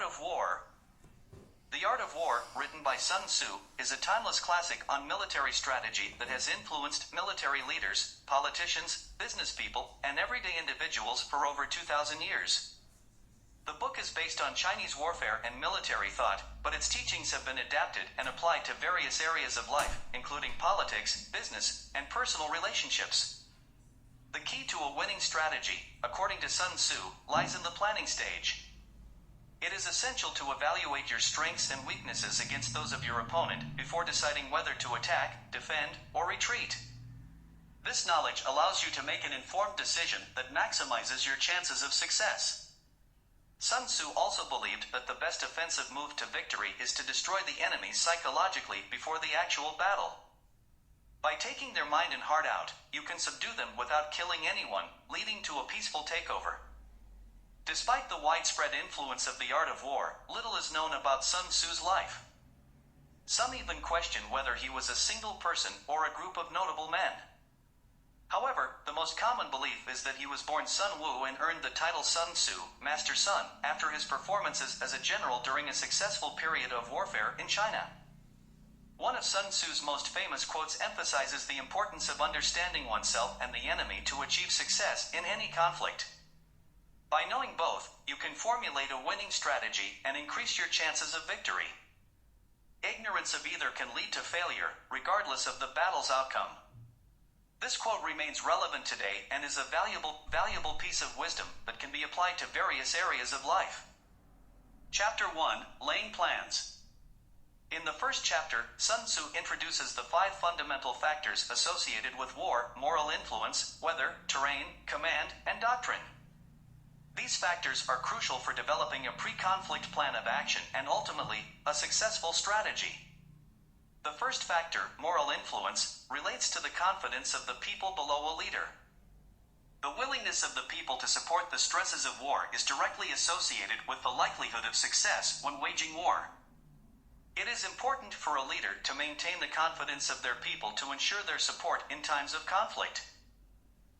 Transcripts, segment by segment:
of War. The Art of War, written by Sun Tzu, is a timeless classic on military strategy that has influenced military leaders, politicians, business people, and everyday individuals for over 2,000 years. The book is based on Chinese warfare and military thought, but its teachings have been adapted and applied to various areas of life, including politics, business, and personal relationships. The key to a winning strategy, according to Sun Tzu, lies in the planning stage. It is essential to evaluate your strengths and weaknesses against those of your opponent before deciding whether to attack, defend, or retreat. This knowledge allows you to make an informed decision that maximizes your chances of success. Sun Tzu also believed that the best offensive move to victory is to destroy the enemy psychologically before the actual battle. By taking their mind and heart out, you can subdue them without killing anyone, leading to a peaceful takeover. Despite the widespread influence of the art of war, little is known about Sun Tzu's life. Some even question whether he was a single person or a group of notable men. However, the most common belief is that he was born Sun Wu and earned the title Sun Tzu, Master Sun, after his performances as a general during a successful period of warfare in China. One of Sun Tzu's most famous quotes emphasizes the importance of understanding oneself and the enemy to achieve success in any conflict. By knowing both, you can formulate a winning strategy and increase your chances of victory. Ignorance of either can lead to failure, regardless of the battle's outcome. This quote remains relevant today and is a valuable piece of wisdom that can be applied to various areas of life. Chapter 1: Laying Plans. In the first chapter, Sun Tzu introduces the 5 fundamental factors associated with war: moral influence, weather, terrain, command, and doctrine. These factors are crucial for developing a pre-conflict plan of action and ultimately, a successful strategy. The first factor, moral influence, relates to the confidence of the people below a leader. The willingness of the people to support the stresses of war is directly associated with the likelihood of success when waging war. It is important for a leader to maintain the confidence of their people to ensure their support in times of conflict.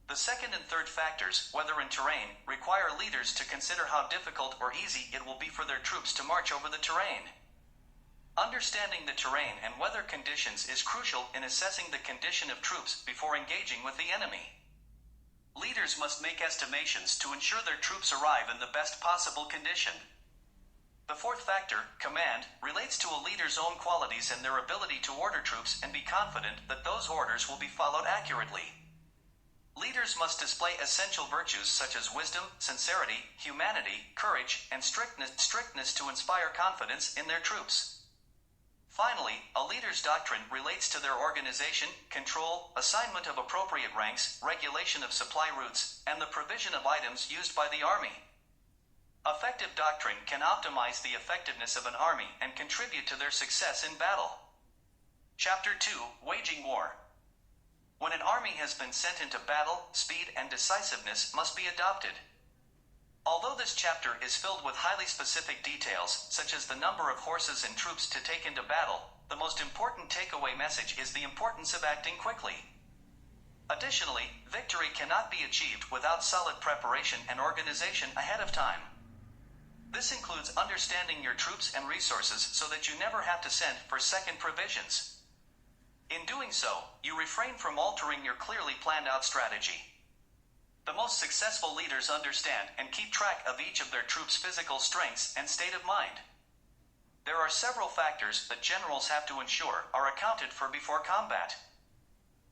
The second and third factors, weather and terrain, require leaders to consider how difficult or easy it will be for their troops to march over the terrain. Understanding the terrain and weather conditions is crucial in assessing the condition of troops before engaging with the enemy. Leaders must make estimations to ensure their troops arrive in the best possible condition. The fourth factor, command, relates to a leader's own qualities and their ability to order troops and be confident that those orders will be followed accurately. Leaders must display essential virtues such as wisdom, sincerity, humanity, courage, and strictness to inspire confidence in their troops. Finally, a leader's doctrine relates to their organization, control, assignment of appropriate ranks, regulation of supply routes, and the provision of items used by the army. Effective doctrine can optimize the effectiveness of an army and contribute to their success in battle. Chapter 2: Waging War. When an army has been sent into battle, speed and decisiveness must be adopted. Although this chapter is filled with highly specific details, such as the number of horses and troops to take into battle, the most important takeaway message is the importance of acting quickly. Additionally, victory cannot be achieved without solid preparation and organization ahead of time. This includes understanding your troops and resources so that you never have to send for second provisions. In doing so, you refrain from altering your clearly planned out strategy. The most successful leaders understand and keep track of each of their troops' physical strengths and state of mind. There are several factors that generals have to ensure are accounted for before combat.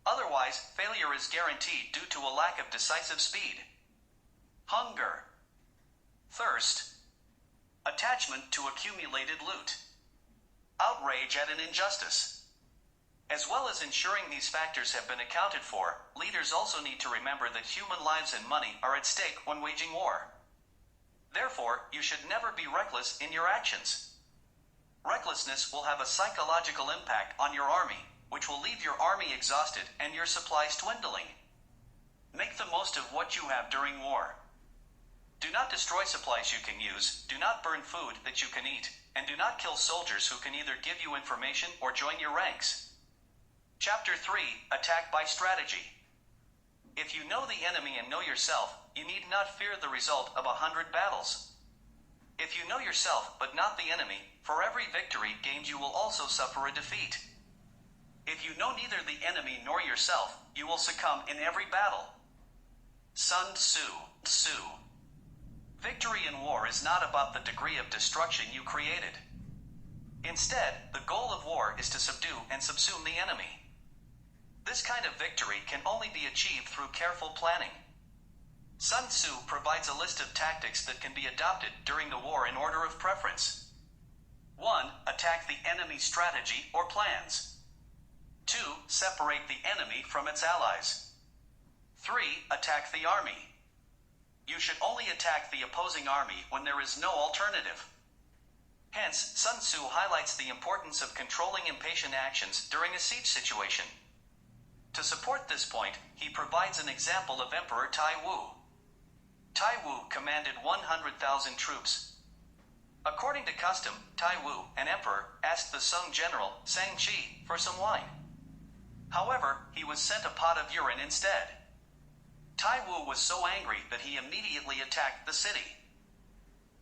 Otherwise, failure is guaranteed due to a lack of decisive speed. Hunger. Thirst. Attachment to accumulated loot. Outrage at an injustice. As well as ensuring these factors have been accounted for, leaders also need to remember that human lives and money are at stake when waging war. Therefore, you should never be reckless in your actions. Recklessness will have a psychological impact on your army, which will leave your army exhausted and your supplies dwindling. Make the most of what you have during war. Do not destroy supplies you can use, do not burn food that you can eat, and do not kill soldiers who can either give you information or join your ranks. Chapter 3: Attack by Strategy. If you know the enemy and know yourself, you need not fear the result of 100 battles. If you know yourself but not the enemy, for every victory gained you will also suffer a defeat. If you know neither the enemy nor yourself, you will succumb in every battle. Sun Tzu. Victory in war is not about the degree of destruction you created. Instead, the goal of war is to subdue and subsume the enemy. This kind of victory can only be achieved through careful planning. Sun Tzu provides a list of tactics that can be adopted during the war in order of preference. 1. Attack the enemy's strategy or plans. 2. Separate the enemy from its allies. 3. Attack the army. You should only attack the opposing army when there is no alternative. Hence, Sun Tzu highlights the importance of controlling impatient actions during a siege situation. To support this point, he provides an example of Emperor Tai Wu. Tai Wu commanded 100,000 troops. According to custom, Tai Wu, an emperor, asked the Sung general, Sang Chi, for some wine. However, he was sent a pot of urine instead. Tai Wu was so angry that he immediately attacked the city.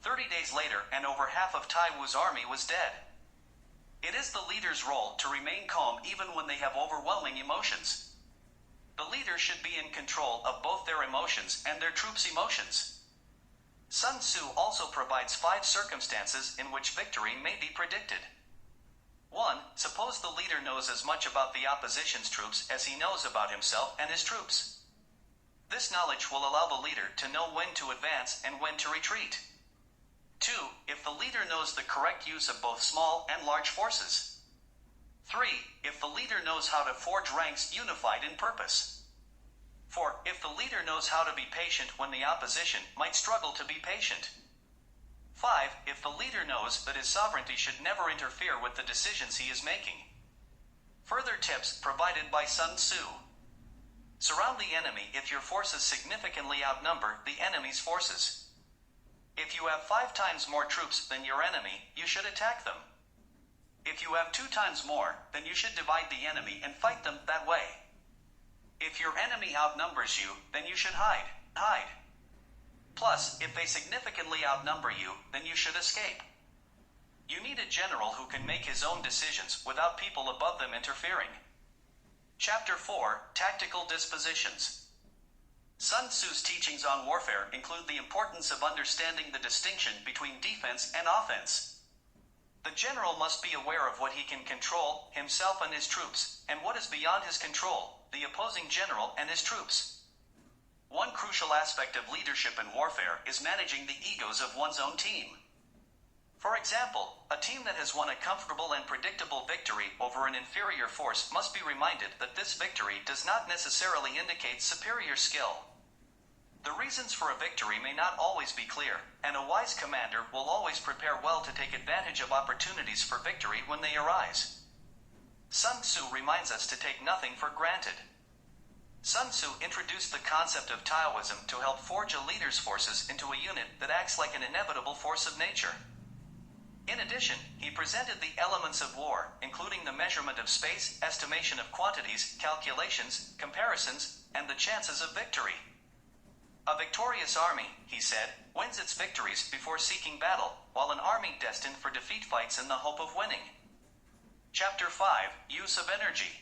30 days later, and over half of Tai Wu's army was dead. It is the leader's role to remain calm even when they have overwhelming emotions. The leader should be in control of both their emotions and their troops' emotions. Sun Tzu also provides 5 circumstances in which victory may be predicted. 1. Suppose the leader knows as much about the opposition's troops as he knows about himself and his troops. This knowledge will allow the leader to know when to advance and when to retreat. 2. If the leader knows the correct use of both small and large forces. 3. If the leader knows how to forge ranks unified in purpose. 4. If the leader knows how to be patient when the opposition might struggle to be patient. 5. If the leader knows that his sovereignty should never interfere with the decisions he is making. Further tips provided by Sun Tzu. Surround the enemy if your forces significantly outnumber the enemy's forces. If you have 5 times more troops than your enemy, you should attack them. If you have 2 times more, then you should divide the enemy and fight them that way. If your enemy outnumbers you, then you should hide. Plus, if they significantly outnumber you, then you should escape. You need a general who can make his own decisions without people above them interfering. Chapter 4, Tactical Dispositions. Sun Tzu's teachings on warfare include the importance of understanding the distinction between defense and offense. The general must be aware of what he can control, himself and his troops, and what is beyond his control, the opposing general and his troops. One crucial aspect of leadership in warfare is managing the egos of one's own team. For example, a team that has won a comfortable and predictable victory over an inferior force must be reminded that this victory does not necessarily indicate superior skill. The reasons for a victory may not always be clear, and a wise commander will always prepare well to take advantage of opportunities for victory when they arise. Sun Tzu reminds us to take nothing for granted. Sun Tzu introduced the concept of Taoism to help forge a leader's forces into a unit that acts like an inevitable force of nature. In addition, he presented the elements of war, including the measurement of space, estimation of quantities, calculations, comparisons, and the chances of victory. A victorious army, he said, wins its victories before seeking battle, while an army destined for defeat fights in the hope of winning. Chapter 5, Use of Energy.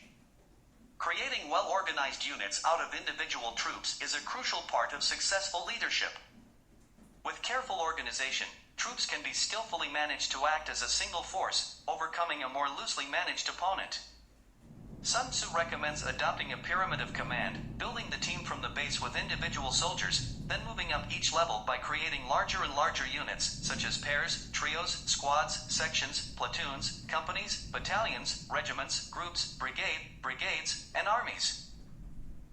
Creating well-organized units out of individual troops is a crucial part of successful leadership. With careful organization, troops can be skillfully managed to act as a single force, overcoming a more loosely managed opponent. Sun Tzu recommends adopting a pyramid of command, building the team from the base with individual soldiers, then moving up each level by creating larger and larger units, such as pairs, trios, squads, sections, platoons, companies, battalions, regiments, groups, brigades, and armies.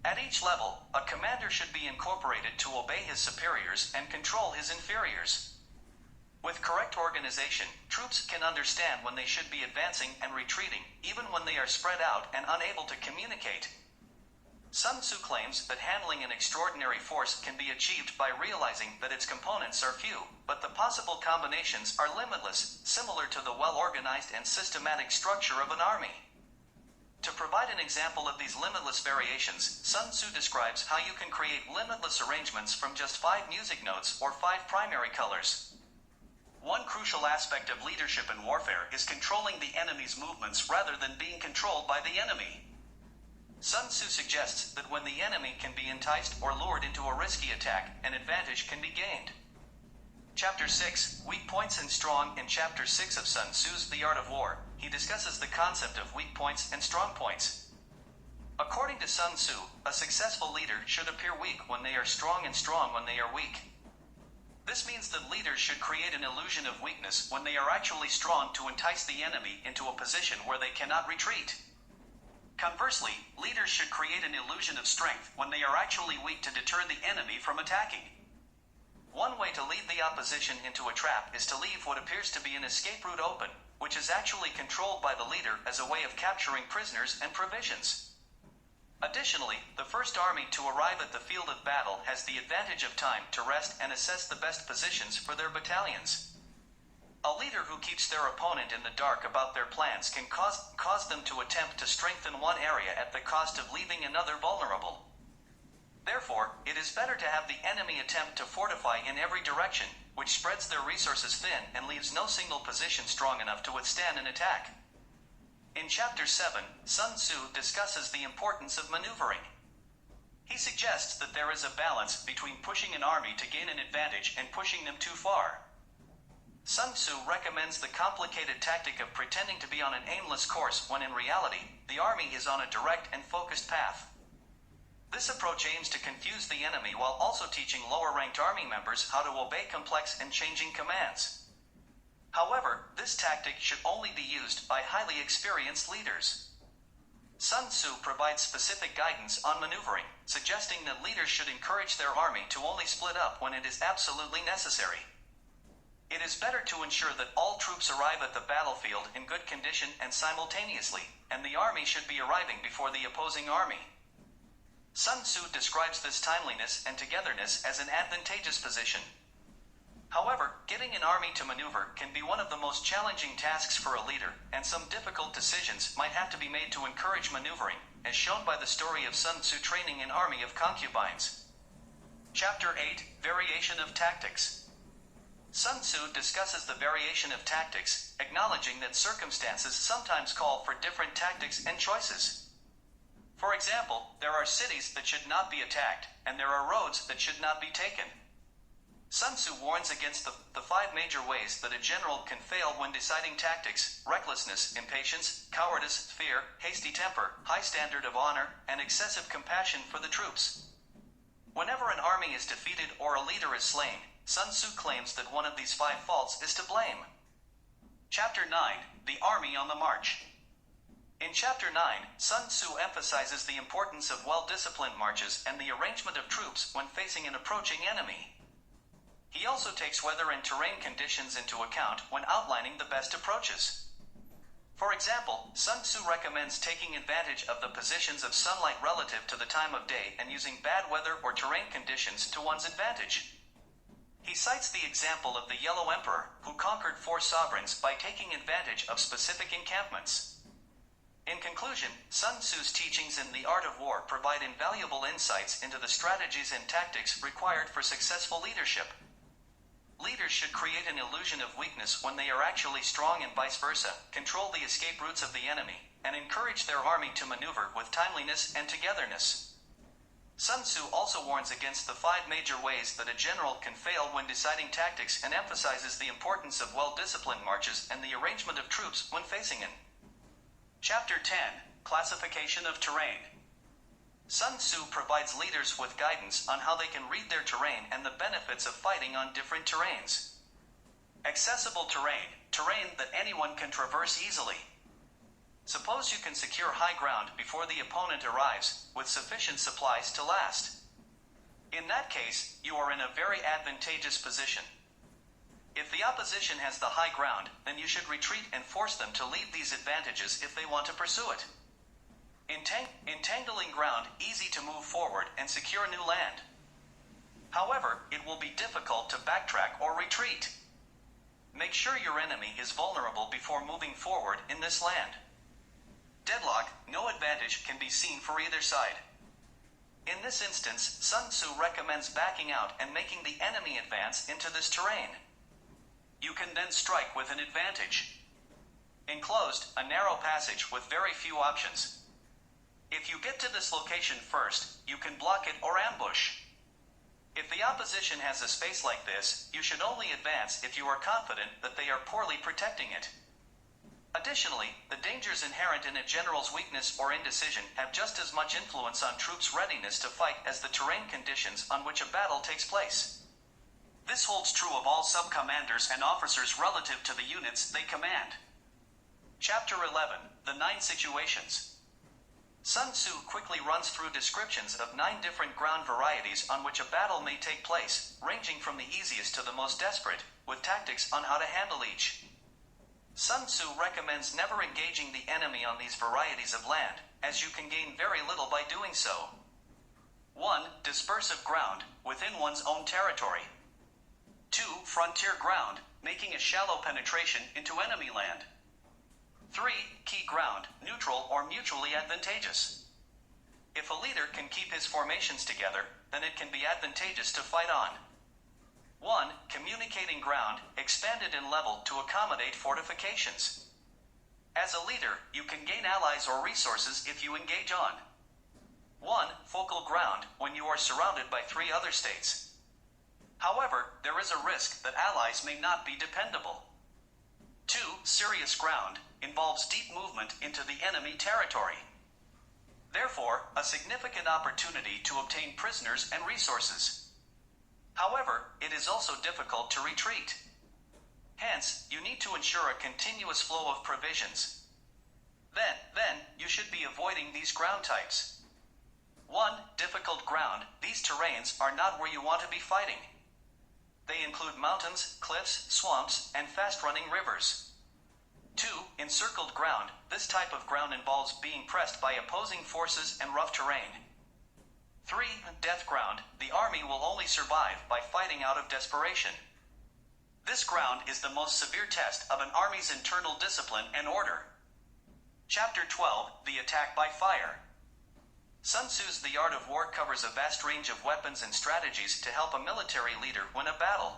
At each level, a commander should be incorporated to obey his superiors and control his inferiors. With correct organization, troops can understand when they should be advancing and retreating, even when they are spread out and unable to communicate. Sun Tzu claims that handling an extraordinary force can be achieved by realizing that its components are few, but the possible combinations are limitless, similar to the well-organized and systematic structure of an army. To provide an example of these limitless variations, Sun Tzu describes how you can create limitless arrangements from just 5 music notes or 5 primary colors. One crucial aspect of leadership in warfare is controlling the enemy's movements rather than being controlled by the enemy. Sun Tzu suggests that when the enemy can be enticed or lured into a risky attack, an advantage can be gained. Chapter 6, Weak Points and Strong. In Chapter 6 of Sun Tzu's The Art of War, he discusses the concept of weak points and strong points. According to Sun Tzu, a successful leader should appear weak when they are strong and strong when they are weak. This means that leaders should create an illusion of weakness when they are actually strong to entice the enemy into a position where they cannot retreat. Conversely, leaders should create an illusion of strength when they are actually weak to deter the enemy from attacking. One way to lead the opposition into a trap is to leave what appears to be an escape route open, which is actually controlled by the leader as a way of capturing prisoners and provisions. Additionally, the first army to arrive at the field of battle has the advantage of time to rest and assess the best positions for their battalions. A leader who keeps their opponent in the dark about their plans can cause them to attempt to strengthen one area at the cost of leaving another vulnerable. Therefore, it is better to have the enemy attempt to fortify in every direction, which spreads their resources thin and leaves no single position strong enough to withstand an attack. In Chapter 7, Sun Tzu discusses the importance of maneuvering. He suggests that there is a balance between pushing an army to gain an advantage and pushing them too far. Sun Tzu recommends the complicated tactic of pretending to be on an aimless course when in reality, the army is on a direct and focused path. This approach aims to confuse the enemy while also teaching lower-ranked army members how to obey complex and changing commands. However, this tactic should only be used by highly experienced leaders. Sun Tzu provides specific guidance on maneuvering, suggesting that leaders should encourage their army to only split up when it is absolutely necessary. It is better to ensure that all troops arrive at the battlefield in good condition and simultaneously, and the army should be arriving before the opposing army. Sun Tzu describes this timeliness and togetherness as an advantageous position. However, getting an army to maneuver can be one of the most challenging tasks for a leader, and some difficult decisions might have to be made to encourage maneuvering, as shown by the story of Sun Tzu training an army of concubines. Chapter 8, Variation of Tactics. Sun Tzu discusses the variation of tactics, acknowledging that circumstances sometimes call for different tactics and choices. For example, there are cities that should not be attacked, and there are roads that should not be taken. Sun Tzu warns against the 5 major ways that a general can fail when deciding tactics: recklessness, impatience, cowardice, fear, hasty temper, high standard of honor, and excessive compassion for the troops. Whenever an army is defeated or a leader is slain, Sun Tzu claims that one of these 5 faults is to blame. Chapter 9, The Army on the March. In Chapter 9, Sun Tzu emphasizes the importance of well-disciplined marches and the arrangement of troops when facing an approaching enemy. He also takes weather and terrain conditions into account when outlining the best approaches. For example, Sun Tzu recommends taking advantage of the positions of sunlight relative to the time of day and using bad weather or terrain conditions to one's advantage. He cites the example of the Yellow Emperor, who conquered 4 sovereigns by taking advantage of specific encampments. In conclusion, Sun Tzu's teachings in The Art of War provide invaluable insights into the strategies and tactics required for successful leadership. Leaders should create an illusion of weakness when they are actually strong and vice versa, control the escape routes of the enemy, and encourage their army to maneuver with timeliness and togetherness. Sun Tzu also warns against the 5 major ways that a general can fail when deciding tactics and emphasizes the importance of well-disciplined marches and the arrangement of troops when facing an. Chapter 10, Classification of Terrain. Sun Tzu provides leaders with guidance on how they can read their terrain and the benefits of fighting on different terrains. Accessible terrain, terrain that anyone can traverse easily. Suppose you can secure high ground before the opponent arrives, with sufficient supplies to last. In that case, you are in a very advantageous position. If the opposition has the high ground, then you should retreat and force them to leave these advantages if they want to pursue it. Entangling ground, easy to move forward and secure new land. However, it will be difficult to backtrack or retreat. Make sure your enemy is vulnerable before moving forward in this land. Deadlock, no advantage can be seen for either side. In this instance, Sun Tzu recommends backing out and making the enemy advance into this terrain. You can then strike with an advantage. Enclosed, a narrow passage with very few options. If you get to this location first, you can block it or ambush. If the opposition has a space like this, you should only advance if you are confident that they are poorly protecting it. Additionally, the dangers inherent in a general's weakness or indecision have just as much influence on troops' readiness to fight as the terrain conditions on which a battle takes place. This holds true of all sub-commanders and officers relative to the units they command. Chapter 11, The 9 Situations. Sun Tzu quickly runs through descriptions of 9 different ground varieties on which a battle may take place, ranging from the easiest to the most desperate, with tactics on how to handle each. Sun Tzu recommends never engaging the enemy on these varieties of land, as you can gain very little by doing so. 1. Dispersive ground, within one's own territory. 2. Frontier ground, making a shallow penetration into enemy land. 3. Key ground, neutral or mutually advantageous. If a leader can keep his formations together, then it can be advantageous to fight on. 1. Communicating ground, expanded in level to accommodate fortifications. As a leader, you can gain allies or resources if you engage on. 1. Focal ground, when you are surrounded by 3 other states. However, there is a risk that allies may not be dependable. 2. Serious ground, involves deep movement into the enemy territory. Therefore, a significant opportunity to obtain prisoners and resources. However, it is also difficult to retreat. Hence, you need to ensure a continuous flow of provisions. Then, you should be avoiding these ground types. 1. Difficult ground, these terrains are not where you want to be fighting. They include mountains, cliffs, swamps, and fast-running rivers. 2. Encircled ground, this type of ground involves being pressed by opposing forces and rough terrain. 3. Death ground, the army will only survive by fighting out of desperation. This ground is the most severe test of an army's internal discipline and order. Chapter 12, The Attack by Fire. Sun Tzu's The Art of War covers a vast range of weapons and strategies to help a military leader win a battle.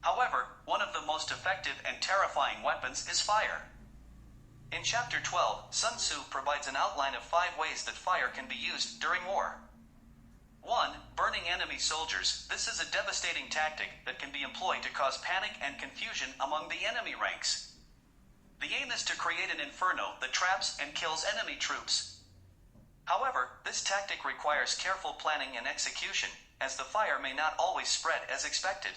However, one of the most effective and terrifying weapons is fire. In Chapter 12, Sun Tzu provides an outline of 5 ways that fire can be used during war. 1. Burning enemy soldiers. This is a devastating tactic that can be employed to cause panic and confusion among the enemy ranks. The aim is to create an inferno that traps and kills enemy troops. However, this tactic requires careful planning and execution, as the fire may not always spread as expected.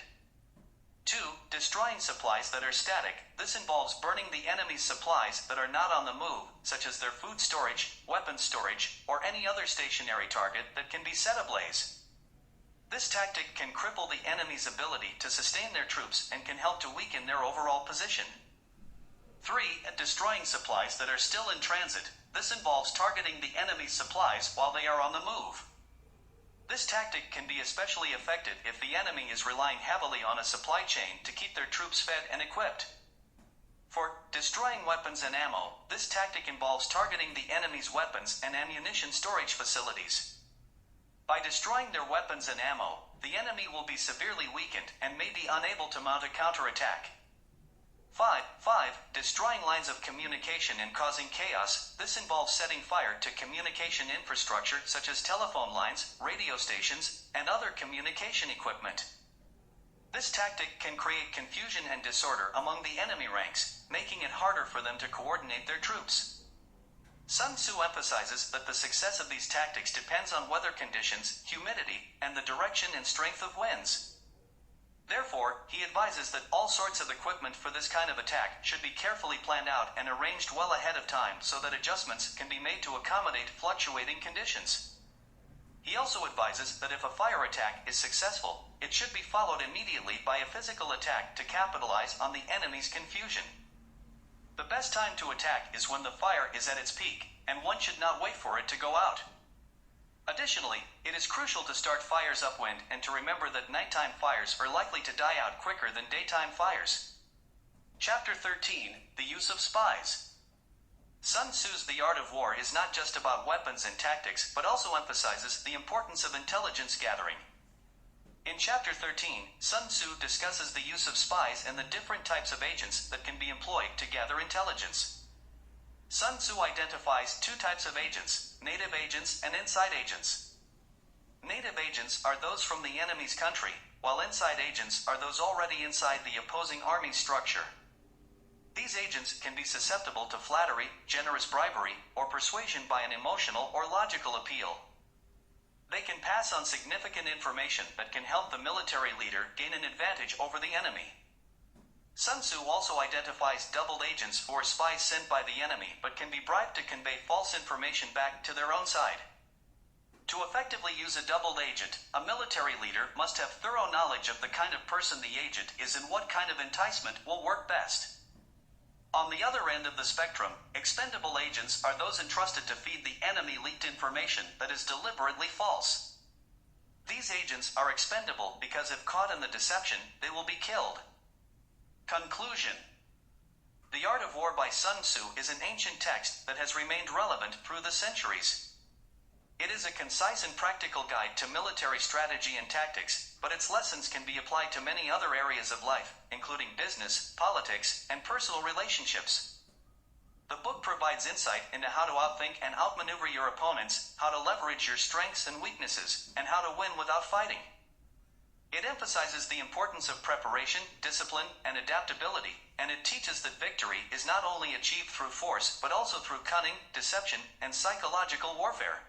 2. Destroying supplies that are static. This involves burning the enemy's supplies that are not on the move, such as their food storage, weapons storage, or any other stationary target that can be set ablaze. This tactic can cripple the enemy's ability to sustain their troops and can help to weaken their overall position. 3. Destroying supplies that are still in transit. This involves targeting the enemy's supplies while they are on the move. This tactic can be especially effective if the enemy is relying heavily on a supply chain to keep their troops fed and equipped. For destroying weapons and ammo, this tactic involves targeting the enemy's weapons and ammunition storage facilities. By destroying their weapons and ammo, the enemy will be severely weakened and may be unable to mount a counterattack. 5. Destroying lines of communication and causing chaos. This involves setting fire to communication infrastructure such as telephone lines, radio stations, and other communication equipment. This tactic can create confusion and disorder among the enemy ranks, making it harder for them to coordinate their troops. Sun Tzu emphasizes that the success of these tactics depends on weather conditions, humidity, and the direction and strength of winds. Therefore, he advises that all sorts of equipment for this kind of attack should be carefully planned out and arranged well ahead of time so that adjustments can be made to accommodate fluctuating conditions. He also advises that if a fire attack is successful, it should be followed immediately by a physical attack to capitalize on the enemy's confusion. The best time to attack is when the fire is at its peak, and one should not wait for it to go out. Additionally, it is crucial to start fires upwind and to remember that nighttime fires are likely to die out quicker than daytime fires. Chapter 13, The Use of Spies. Sun Tzu's The Art of War is not just about weapons and tactics, but also emphasizes the importance of intelligence gathering. In Chapter 13, Sun Tzu discusses the use of spies and the different types of agents that can be employed to gather intelligence. Sun Tzu identifies two types of agents, native agents and inside agents. Native agents are those from the enemy's country, while inside agents are those already inside the opposing army structure. These agents can be susceptible to flattery, generous bribery, or persuasion by an emotional or logical appeal. They can pass on significant information that can help the military leader gain an advantage over the enemy. Sun Tzu also identifies double agents who are spies sent by the enemy but can be bribed to convey false information back to their own side. To effectively use a double agent, a military leader must have thorough knowledge of the kind of person the agent is and what kind of enticement will work best. On the other end of the spectrum, expendable agents are those entrusted to feed the enemy leaked information that is deliberately false. These agents are expendable because if caught in the deception, they will be killed. Conclusion. The Art of War by Sun Tzu is an ancient text that has remained relevant through the centuries. It is a concise and practical guide to military strategy and tactics, but its lessons can be applied to many other areas of life, including business, politics, and personal relationships. The book provides insight into how to outthink and outmaneuver your opponents, how to leverage your strengths and weaknesses, and how to win without fighting. It emphasizes the importance of preparation, discipline, and adaptability, and it teaches that victory is not only achieved through force but also through cunning, deception, and psychological warfare.